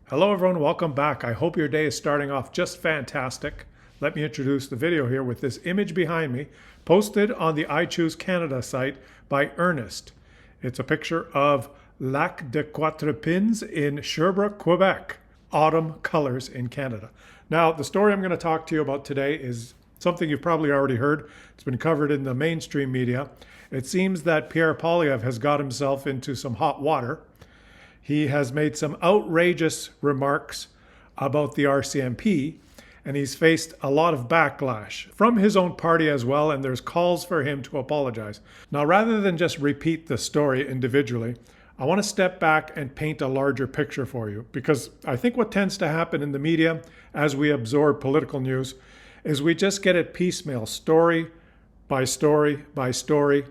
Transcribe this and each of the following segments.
Hello everyone, welcome back. I hope your day is starting off just fantastic. Let me introduce the video here with this image behind me, posted on the I Choose Canada site by Ernest. It's a picture of Lac de Quatre Pins in Sherbrooke, Quebec. Autumn colors in Canada. Now, the story I'm going to talk to you about today is something you've probably already heard. It's been covered in the mainstream media. It seems that Pierre Poilievre has got himself into some hot water. He has made some outrageous remarks about the RCMP, and he's faced a lot of backlash from his own party as well, and there's calls for him to apologize. Now, rather than just repeat the story individually, I want to step back and paint a larger picture for you, because I think what tends to happen in the media as we absorb political news is we just get it piecemeal, story by story by story,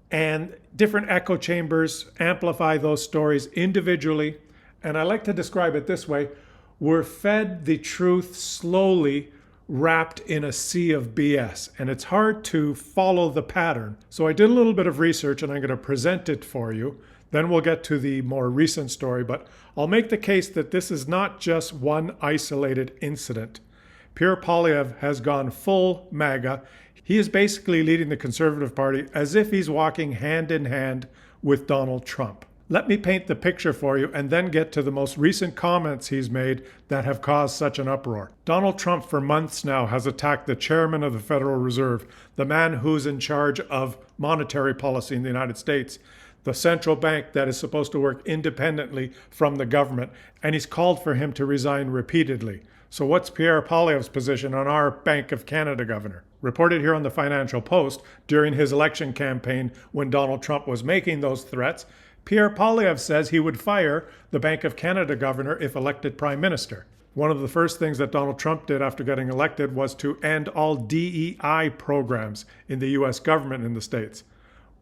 and different echo chambers amplify those stories individually. And I like to describe it this way: we're fed the truth slowly, wrapped in a sea of BS, and it's hard to follow the pattern. So I did a little bit of research and I'm going to present it for you. Then we'll get to the more recent story, but I'll make the case that this is not just one isolated incident. Pierre Poilievre has gone full MAGA. He is basically leading the Conservative Party as if he's walking hand in hand with Donald Trump. Let me paint the picture for you and then get to the most recent comments he's made that have caused such an uproar. Donald Trump for months now has attacked the chairman of the Federal Reserve, the man who's in charge of monetary policy in the United States, the central bank that is supposed to work independently from the government, and he's called for him to resign repeatedly. So what's Pierre Poilievre's position on our Bank of Canada governor? Reported here on the Financial Post, during his election campaign when Donald Trump was making those threats, Pierre Poilievre says he would fire the Bank of Canada governor if elected prime minister. One of the first things that Donald Trump did after getting elected was to end all DEI programs in the US government in the States.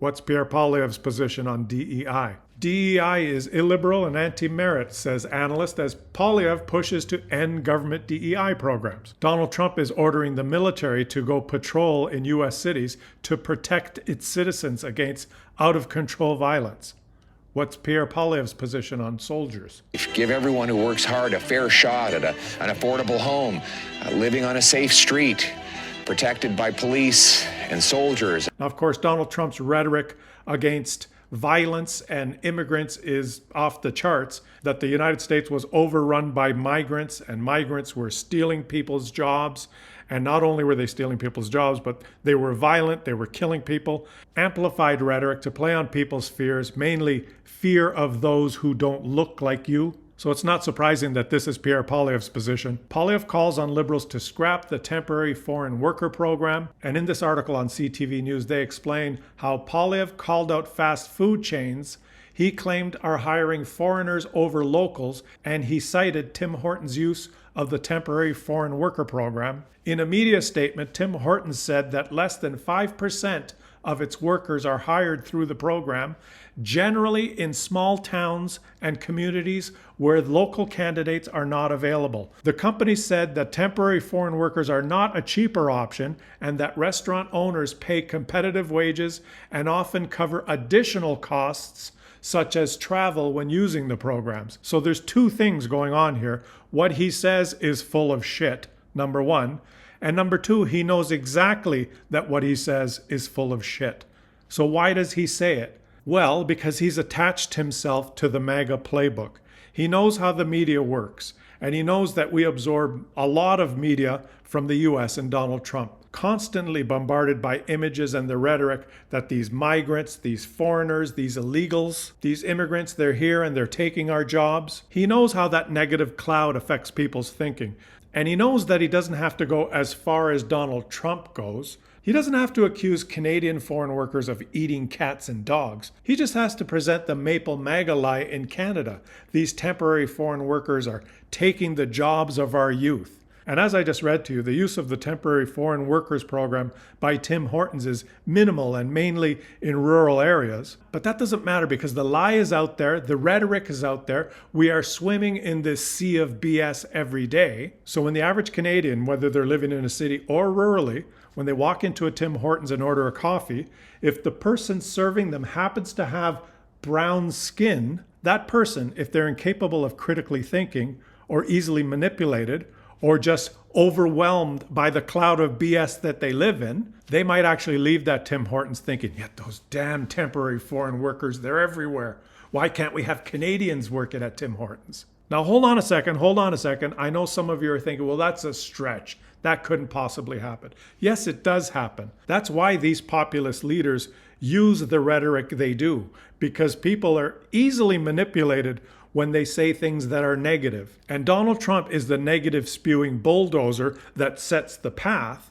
What's Pierre Poilievre's position on DEI? DEI is illiberal and anti-merit, says analyst, as Poilievre pushes to end government DEI programs. Donald Trump is ordering the military to go patrol in U.S. cities to protect its citizens against out-of-control violence. What's Pierre Poilievre's position on soldiers? Give everyone who works hard a fair shot at an affordable home, living on a safe street, protected by police and soldiers. Now, of course, Donald Trump's rhetoric against violence and immigrants is off the charts, that the United States was overrun by migrants and migrants were stealing people's jobs. And not only were they stealing people's jobs, but they were violent, they were killing people. Amplified rhetoric to play on people's fears, mainly fear of those who don't look like you. So it's not surprising that this is Pierre Poilievre's position. Poilievre calls on Liberals to scrap the temporary foreign worker program. And in this article on CTV News, they explain how Poilievre called out fast food chains he claimed are hiring foreigners over locals, and he cited Tim Hortons' use of the temporary foreign worker program. In a media statement, Tim Hortons said that less than 5% of its workers are hired through the program, generally in small towns and communities where local candidates are not available. The company said that temporary foreign workers are not a cheaper option and that restaurant owners pay competitive wages and often cover additional costs such as travel when using the programs. So there's two things going on here. What he says is full of shit, number one. And number two, he knows exactly that what he says is full of shit. So why does he say it? Well, because he's attached himself to the MAGA playbook. He knows how the media works, and he knows that we absorb a lot of media from the US and Donald Trump, constantly bombarded by images and the rhetoric that these migrants, these foreigners, these illegals, these immigrants, they're here and they're taking our jobs. He knows how that negative cloud affects people's thinking. And he knows that he doesn't have to go as far as Donald Trump goes. He doesn't have to accuse Canadian foreign workers of eating cats and dogs. He just has to present the Maple MAGA lie in Canada. These temporary foreign workers are taking the jobs of our youth. And as I just read to you, the use of the temporary foreign workers program by Tim Hortons is minimal and mainly in rural areas. But that doesn't matter because the lie is out there, the rhetoric is out there. We are swimming in this sea of BS every day. So when the average Canadian, whether they're living in a city or rurally, when they walk into a Tim Hortons and order a coffee, if the person serving them happens to have brown skin, that person, if they're incapable of critically thinking or easily manipulated or just overwhelmed by the cloud of BS that they live in, they might actually leave that Tim Hortons thinking, yet those damn temporary foreign workers, they're everywhere. Why can't we have Canadians working at Tim Hortons? Now, hold on a second. I know some of you are thinking, well, that's a stretch. That couldn't possibly happen. Yes, it does happen. That's why these populist leaders use the rhetoric they do, because people are easily manipulated when they say things that are negative. And Donald Trump is the negative spewing bulldozer that sets the path.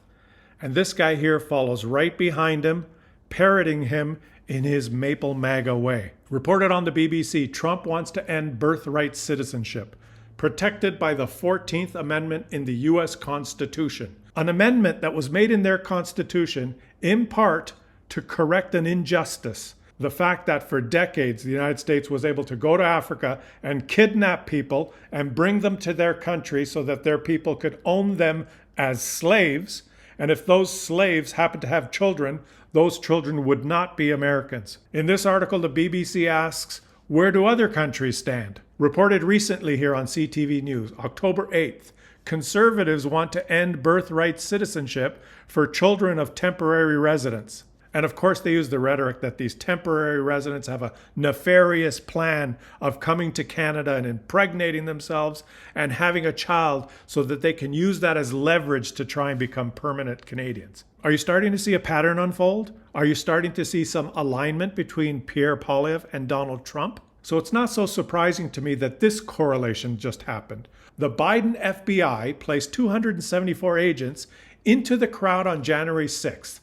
And this guy here follows right behind him, parroting him in his maple MAGA way. Reported on the BBC, Trump wants to end birthright citizenship, protected by the 14th Amendment in the US Constitution. An amendment that was made in their Constitution in part to correct an injustice. The fact that for decades the United States was able to go to Africa and kidnap people and bring them to their country so that their people could own them as slaves. And if those slaves happened to have children, those children would not be Americans. In this article, the BBC asks, where do other countries stand? Reported recently here on CTV News, October 8th, conservatives want to end birthright citizenship for children of temporary residents. And of course, they use the rhetoric that these temporary residents have a nefarious plan of coming to Canada and impregnating themselves and having a child so that they can use that as leverage to try and become permanent Canadians. Are you starting to see a pattern unfold? Are you starting to see some alignment between Pierre Poilievre and Donald Trump? So it's not so surprising to me that this correlation just happened. The Biden FBI placed 274 agents into the crowd on January 6th.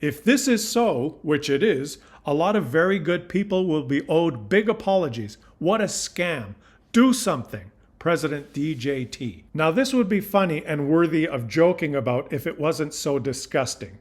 If this is so, which it is, a lot of very good people will be owed big apologies. What a scam. Do something, President DJT. Now, this would be funny and worthy of joking about if it wasn't so disgusting.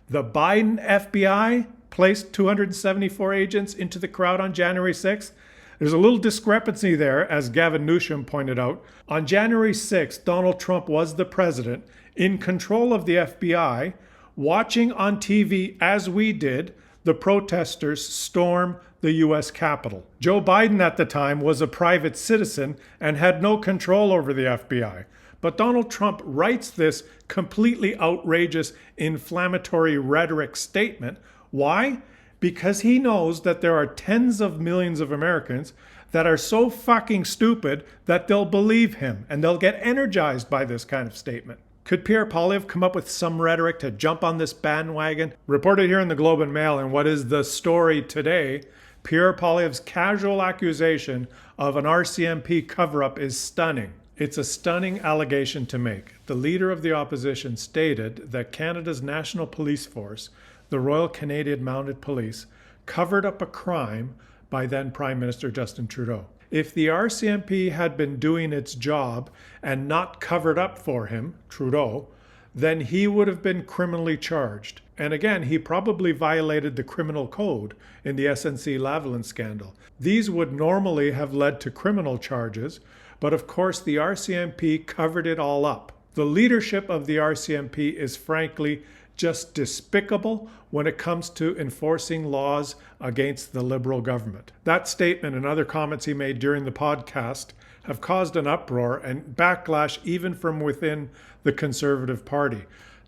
The Biden FBI placed 274 agents into the crowd on January 6th. There's a little discrepancy there, as Gavin Newsom pointed out. On January 6th, Donald Trump was the president, in control of the FBI, watching on TV, as we did, the protesters storm the U.S. Capitol. Joe Biden at the time was a private citizen and had no control over the FBI. But Donald Trump writes this completely outrageous, inflammatory rhetoric statement. Why? Because he knows that there are tens of millions of Americans that are so fucking stupid that they'll believe him and they'll get energized by this kind of statement. Could Pierre Poilievre come up with some rhetoric to jump on this bandwagon? Reported here in the Globe and Mail, and what is the story today, Pierre Poilievre's casual accusation of an RCMP cover-up is stunning. It's a stunning allegation to make. The leader of the opposition stated that Canada's National Police Force, the Royal Canadian Mounted Police, covered up a crime by then Prime Minister Justin Trudeau. If the RCMP had been doing its job and not covered up for him, Trudeau, then he would have been criminally charged. And again, he probably violated the criminal code in the SNC-Lavalin scandal. These would normally have led to criminal charges, but of course the RCMP covered it all up. The leadership of the RCMP is frankly just despicable when it comes to enforcing laws against the Liberal government. That statement and other comments he made during the podcast have caused an uproar and backlash even from within the Conservative Party.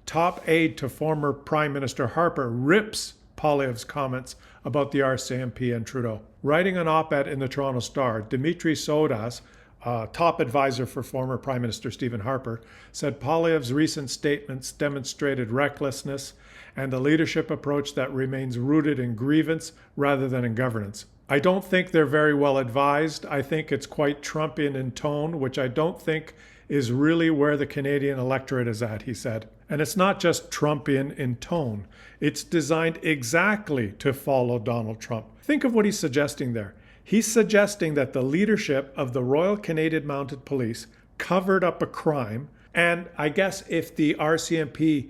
Top aide to former Prime Minister Harper rips Poilievre's comments about the RCMP and Trudeau. Writing an op-ed in the Toronto Star, Dimitri Sodas, top advisor for former Prime Minister Stephen Harper, said Poilievre's recent statements demonstrated recklessness and a leadership approach that remains rooted in grievance rather than in governance. I don't think they're very well advised. I think it's quite Trumpian in tone, which I don't think is really where the Canadian electorate is at, he said. And it's not just Trumpian in tone. It's designed exactly to follow Donald Trump. Think of what he's suggesting there. He's suggesting that the leadership of the Royal Canadian Mounted Police covered up a crime, and I guess if the RCMP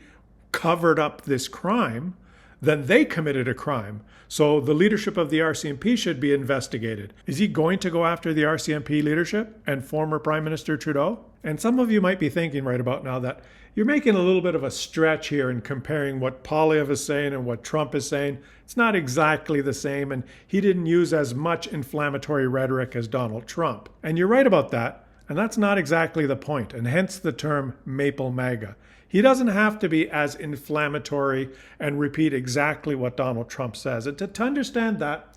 covered up this crime, then they committed a crime. So the leadership of the RCMP should be investigated. Is he going to go after the RCMP leadership and former Prime Minister Trudeau? And some of you might be thinking right about now that you're making a little bit of a stretch here in comparing what Poilievre is saying and what Trump is saying. It's not exactly the same, and he didn't use as much inflammatory rhetoric as Donald Trump. And you're right about that, and that's not exactly the point, and hence the term Maple MAGA. He doesn't have to be as inflammatory and repeat exactly what Donald Trump says. And to understand that,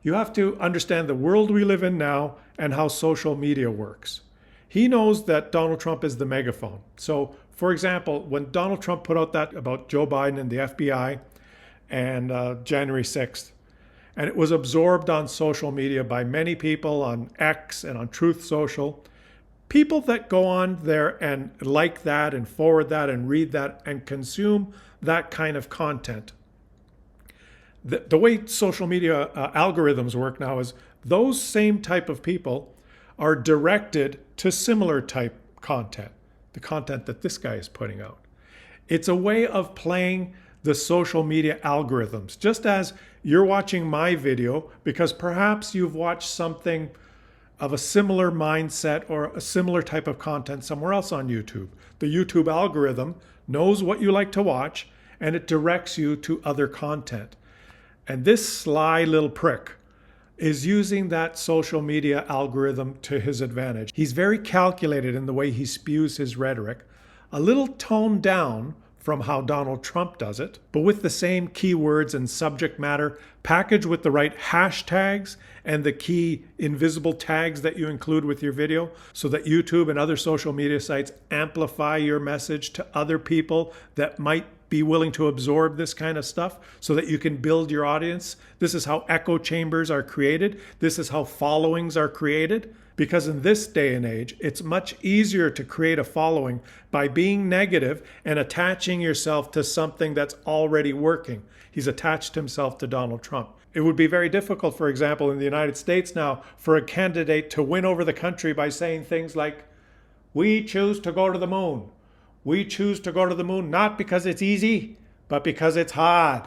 you have to understand the world we live in now and how social media works. He knows that Donald Trump is the megaphone. So, for example, when Donald Trump put out that about Joe Biden and the FBI and January 6th, and it was absorbed on social media by many people on X and on Truth Social, people that go on there and like that and forward that and read that and consume that kind of content. The way social media algorithms work now is those same type of people are directed to similar type content, the content that this guy is putting out. It's a way of playing the social media algorithms, just as you're watching my video because perhaps you've watched something of a similar mindset or a similar type of content somewhere else on YouTube. The YouTube algorithm knows what you like to watch and it directs you to other content. And this sly little prick is using that social media algorithm to his advantage. He's very calculated in the way he spews his rhetoric, a little toned down from how Donald Trump does it, but with the same keywords and subject matter, packaged with the right hashtags and the key invisible tags that you include with your video so that YouTube and other social media sites amplify your message to other people that might be willing to absorb this kind of stuff so that you can build your audience. This is how echo chambers are created. This is how followings are created. Because in this day and age, it's much easier to create a following by being negative and attaching yourself to something that's already working. He's attached himself to Donald Trump. It would be very difficult, for example, in the United States now, for a candidate to win over the country by saying things like, "We choose to go to the moon. We choose to go to the moon not because it's easy, but because it's hard."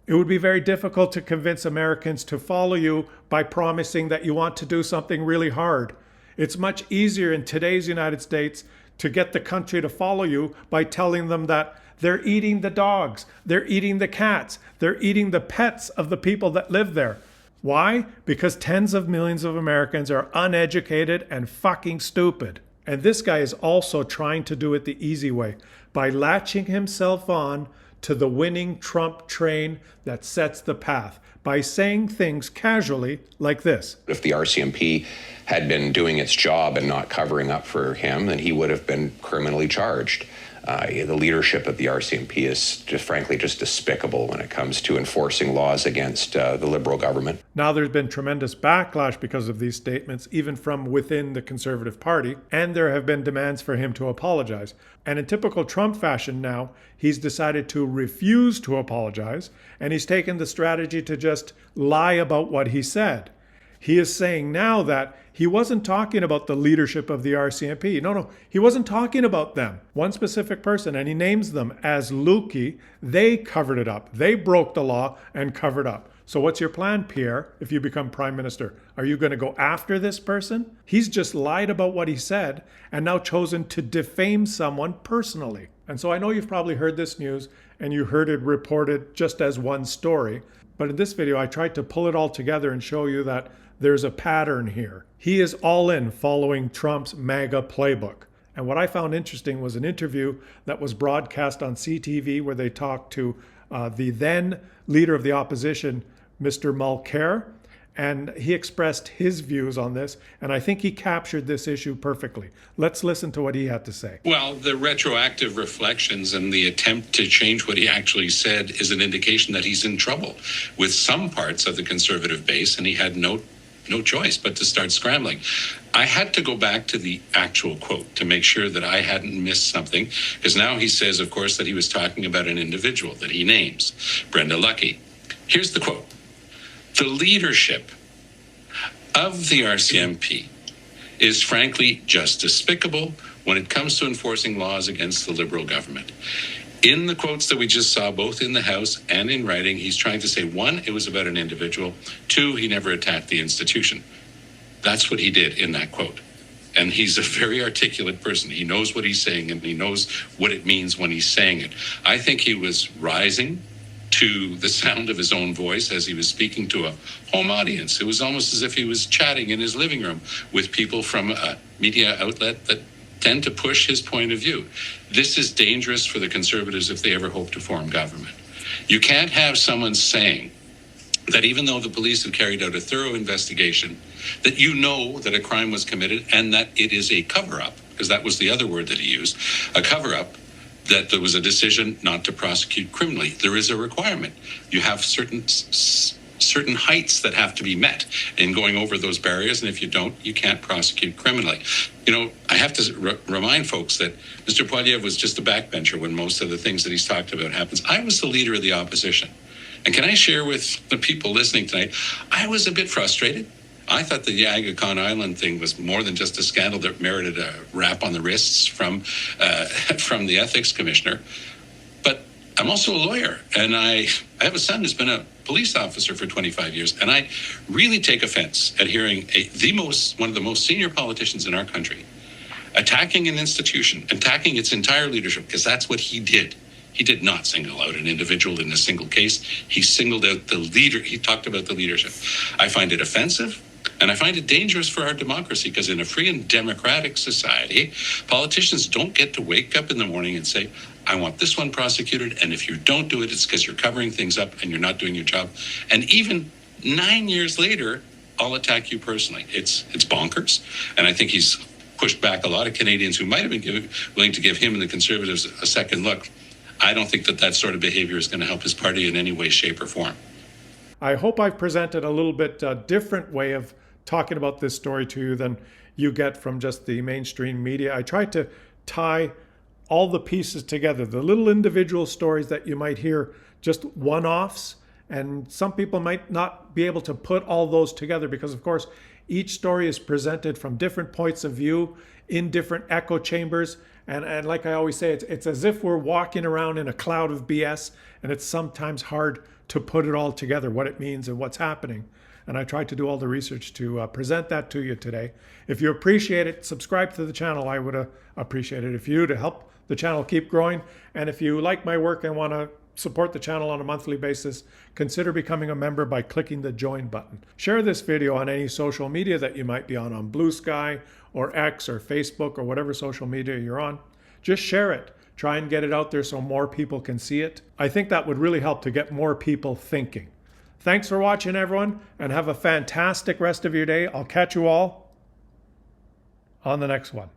It would be very difficult to convince Americans to follow you by promising that you want to do something really hard. It's much easier in today's United States to get the country to follow you by telling them that they're eating the dogs, they're eating the cats, they're eating the pets of the people that live there. Why? Because tens of millions of Americans are uneducated and fucking stupid. And this guy is also trying to do it the easy way by latching himself on to the winning Trump train that sets the path by saying things casually like this. If the RCMP had been doing its job and not covering up for him, then he would have been criminally charged. The leadership of the RCMP is frankly just despicable when it comes to enforcing laws against the Liberal government. Now there's been tremendous backlash because of these statements, even from within the Conservative Party, and there have been demands for him to apologize. And in typical Trump fashion now, he's decided to refuse to apologize, and he's taken the strategy to just lie about what he said. He is saying now that he wasn't talking about the leadership of the RCMP. No, he wasn't talking about them. One specific person, and he names them as Lukey. They covered it up. They broke the law and covered up. So what's your plan, Pierre, if you become prime minister? Are you going to go after this person? He's just lied about what he said and now chosen to defame someone personally. And so I know you've probably heard this news and you heard it reported just as one story. But in this video, I tried to pull it all together and show you that there's a pattern here. He is all in following Trump's MAGA playbook. And what I found interesting was an interview that was broadcast on CTV where they talked to the then leader of the opposition, Mr. Mulcair, and he expressed his views on this, and I think he captured this issue perfectly. Let's listen to what he had to say. Well, the retroactive reflections and the attempt to change what he actually said is an indication that he's in trouble with some parts of the Conservative base, and he had no choice but to start scrambling. I had to go back to the actual quote to make sure that I hadn't missed something, because now he says, of course, that he was talking about an individual that he names, Brenda Lucki. Here's the quote. The leadership of the RCMP is frankly just despicable when it comes to enforcing laws against the Liberal government. In the quotes that we just saw, both in the House and in writing, he's trying to say, one, it was about an individual. Two, he never attacked the institution. That's what he did in that quote. And he's a very articulate person. He knows what he's saying, and he knows what it means when he's saying it. I think he was rising to the sound of his own voice as he was speaking to a home audience. It was almost as if he was chatting in his living room with people from a media outlet that tend to push his point of view. This is dangerous for the Conservatives if they ever hope to form government. You can't have someone saying that even though the police have carried out a thorough investigation, that you know that a crime was committed and that it is a cover-up, because that was the other word that he used, a cover-up, that there was a decision not to prosecute criminally. There is a requirement. You have certain heights that have to be met in going over those barriers, and if you don't, you can't prosecute criminally. You know, I have to remind folks that Mr. Poilievre was just a backbencher when most of the things that he's talked about happens. I was the leader of the opposition. And can I share with the people listening tonight, I was a bit frustrated. I thought the Yaga Con Island thing was more than just a scandal that merited a rap on the wrists from the ethics commissioner. But I'm also a lawyer, and I have a son who's been a police officer for 25 years, and I really take offense at hearing one of the most senior politicians in our country attacking an institution, attacking its entire leadership, because that's what he did. He did not single out an individual in a single case. He singled out the leader. He talked about the leadership. I find it offensive, and I find it dangerous for our democracy, because in a free and democratic society, politicians don't get to wake up in the morning and say, I want this one prosecuted, and if you don't do it, it's because you're covering things up and you're not doing your job. And even 9 years later, I'll attack you personally. It's bonkers, and I think he's pushed back a lot of Canadians who might have been willing to give him and the Conservatives a second look. I don't think that sort of behavior is going to help his party in any way, shape, or form. I hope I've presented a little bit different way of talking about this story to you than you get from just the mainstream media. I tried to tie all the pieces together, the little individual stories that you might hear, just one-offs, and some people might not be able to put all those together because, of course, each story is presented from different points of view in different echo chambers. And like I always say, it's as if we're walking around in a cloud of BS, and it's sometimes hard to put it all together, what it means and what's happening. And I tried to do all the research to present that to you today. If you appreciate it, subscribe to the channel. I would appreciate it if you to help the channel keep growing. And if you like my work and want to support the channel on a monthly basis, consider becoming a member by clicking the join button. Share this video on any social media that you might be on Blue Sky or X or Facebook or whatever social media you're on. Just share it. Try and get it out there so more people can see it. I think that would really help to get more people thinking. Thanks for watching, everyone, and have a fantastic rest of your day. I'll catch you all on the next one.